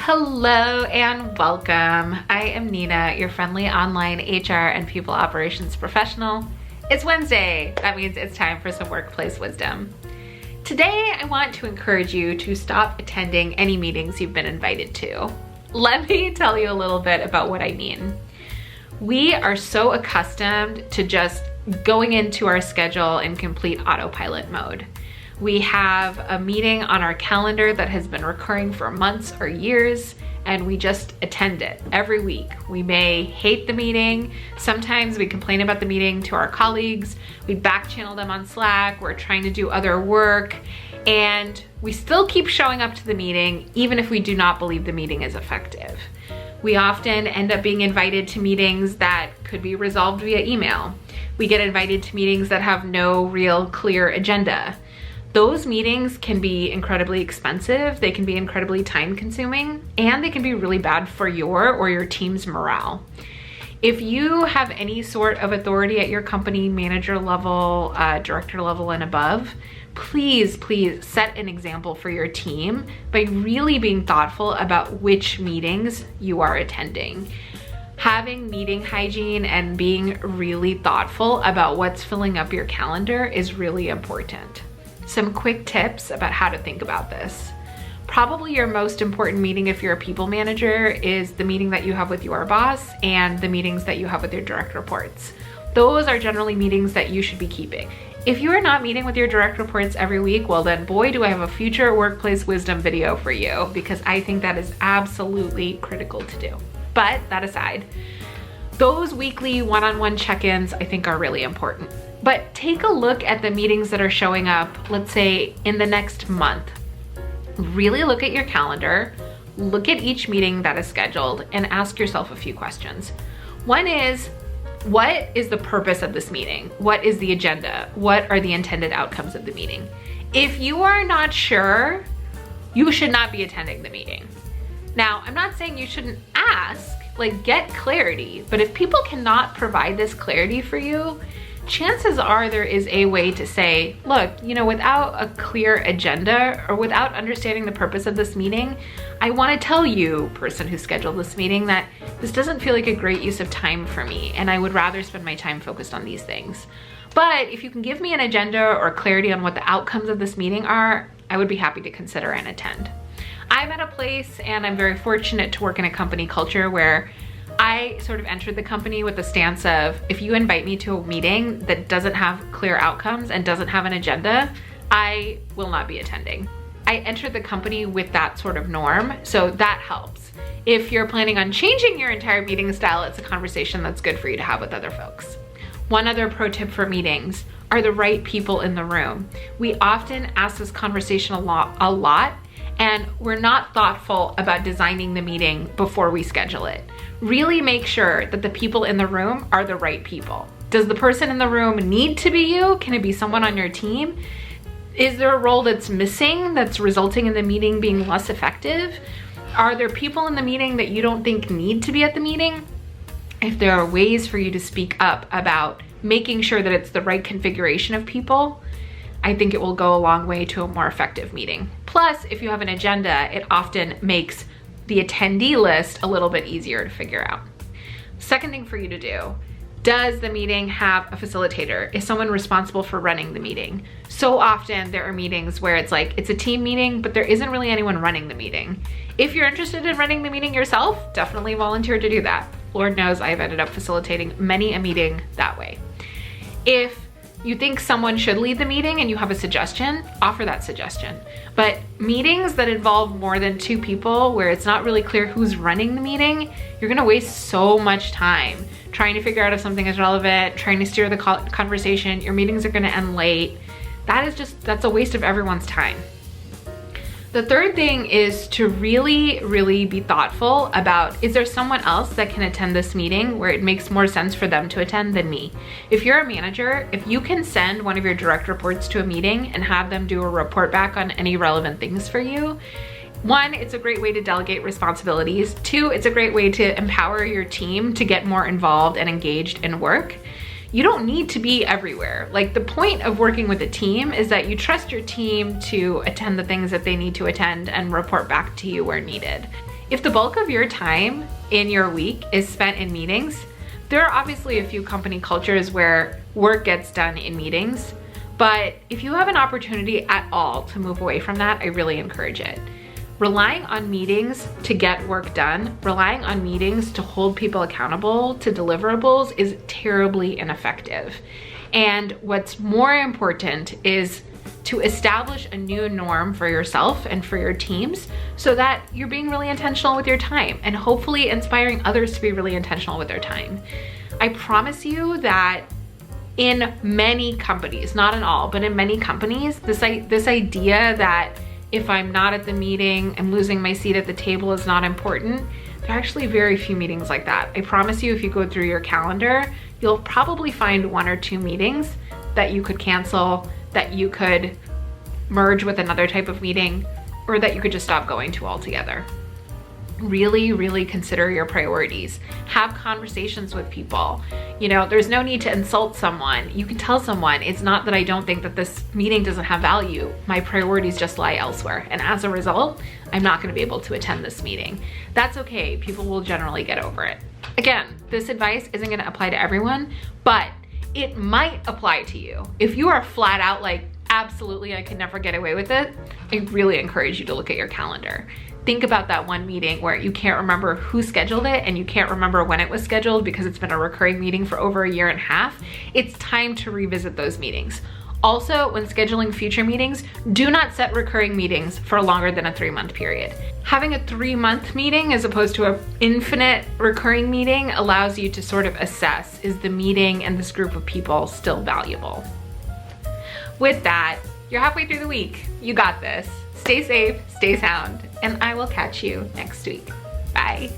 Hello and welcome. I am Nina, your friendly online HR and people operations professional. It's Wednesday. That means it's time for some workplace wisdom. Today, I want to encourage you to stop attending any meetings you've been invited to. Let me tell you a little bit about what I mean. We are so accustomed to just going into our schedule in complete autopilot mode. We have a meeting on our calendar that has been recurring for months or years, and we just attend it every week. We may hate the meeting. Sometimes we complain about the meeting to our colleagues. We back channel them on Slack. We're trying to do other work, and we still keep showing up to the meeting even if we do not believe the meeting is effective. We often end up being invited to meetings that could be resolved via email. We get invited to meetings that have no real clear agenda. Those meetings can be incredibly expensive, they can be incredibly time consuming, and they can be really bad for your or your team's morale. If you have any sort of authority at your company, manager level, director level and above, please set an example for your team by really being thoughtful about which meetings you are attending. Having meeting hygiene and being really thoughtful about what's filling up your calendar is really important. Some quick tips about how to think about this. Probably your most important meeting if you're a people manager is the meeting that you have with your boss and the meetings that you have with your direct reports. Those are generally meetings that you should be keeping. If you are not meeting with your direct reports every week, well then boy, do I have a future workplace wisdom video for you, because I think that is absolutely critical to do. But that aside, those weekly one-on-one check-ins I think are really important. But take a look at the meetings that are showing up, let's say in the next month. Really look at your calendar, look at each meeting that is scheduled, and ask yourself a few questions. One is, what is the purpose of this meeting? What is the agenda? What are the intended outcomes of the meeting? If you are not sure, you should not be attending the meeting. Now, I'm not saying you shouldn't ask, get clarity, but if people cannot provide this clarity for you, chances are there is a way to say, look, without a clear agenda or without understanding the purpose of this meeting, I want to tell you, person who scheduled this meeting, that this doesn't feel like a great use of time for me, and I would rather spend my time focused on these things. But if you can give me an agenda or clarity on what the outcomes of this meeting are, I would be happy to consider and attend. I'm at a place, and I'm very fortunate to work in a company culture where I sort of entered the company with the stance of, if you invite me to a meeting that doesn't have clear outcomes and doesn't have an agenda, I will not be attending. I entered the company with that sort of norm, so that helps. If you're planning on changing your entire meeting style, it's a conversation that's good for you to have with other folks. One other pro tip for meetings: are the right people in the room? We often ask this conversation a lot, and we're not thoughtful about designing the meeting before we schedule it. Really make sure that the people in the room are the right people. Does the person in the room need to be you? Can it be someone on your team? Is there a role that's missing that's resulting in the meeting being less effective? Are there people in the meeting that you don't think need to be at the meeting? If there are ways for you to speak up about making sure that it's the right configuration of people, I think it will go a long way to a more effective meeting. Plus, if you have an agenda, it often makes the attendee list a little bit easier to figure out. Second thing for you to do: does the meeting have a facilitator? Is someone responsible for running the meeting? So often there are meetings where it's a team meeting, but there isn't really anyone running the meeting. If you're interested in running the meeting yourself, definitely volunteer to do that. Lord knows I've ended up facilitating many a meeting that way. If you think someone should lead the meeting and you have a suggestion, offer that suggestion. But meetings that involve more than two people, where it's not really clear who's running the meeting, you're gonna waste so much time trying to figure out if something is relevant, trying to steer the conversation. Your meetings are gonna end late. That's a waste of everyone's time. The third thing is to really be thoughtful about, is there someone else that can attend this meeting where it makes more sense for them to attend than me? If you're a manager, if you can send one of your direct reports to a meeting and have them do a report back on any relevant things for you, one, it's a great way to delegate responsibilities. Two, it's a great way to empower your team to get more involved and engaged in work. You don't need to be everywhere. The point of working with a team is that you trust your team to attend the things that they need to attend and report back to you where needed. If the bulk of your time in your week is spent in meetings, there are obviously a few company cultures where work gets done in meetings, but if you have an opportunity at all to move away from that, I really encourage it. Relying on meetings to get work done, relying on meetings to hold people accountable to deliverables is terribly ineffective. And what's more important is to establish a new norm for yourself and for your teams so that you're being really intentional with your time and hopefully inspiring others to be really intentional with their time. I promise you that in many companies, not in all, but in many companies, this idea that if I'm not at the meeting and losing my seat at the table is not important, there are actually very few meetings like that. I promise you, if you go through your calendar, you'll probably find 1 or 2 meetings that you could cancel, that you could merge with another type of meeting, or that you could just stop going to altogether. Really, really consider your priorities. Have conversations with people. You know, there's no need to insult someone. You can tell someone, it's not that I don't think that this meeting doesn't have value. My priorities just lie elsewhere. And as a result, I'm not gonna be able to attend this meeting. That's okay, people will generally get over it. Again, this advice isn't gonna apply to everyone, but it might apply to you. If you are flat out like, absolutely, I could never get away with it, I really encourage you to look at your calendar. Think about that one meeting where you can't remember who scheduled it and you can't remember when it was scheduled because it's been a recurring meeting for over 1.5 years. It's time to revisit those meetings. Also, when scheduling future meetings, do not set recurring meetings for longer than a 3-month period. Having a 3-month meeting as opposed to an infinite recurring meeting allows you to sort of assess, is the meeting and this group of people still valuable? With that, you're halfway through the week. You got this. Stay safe, stay sound, and I will catch you next week. Bye.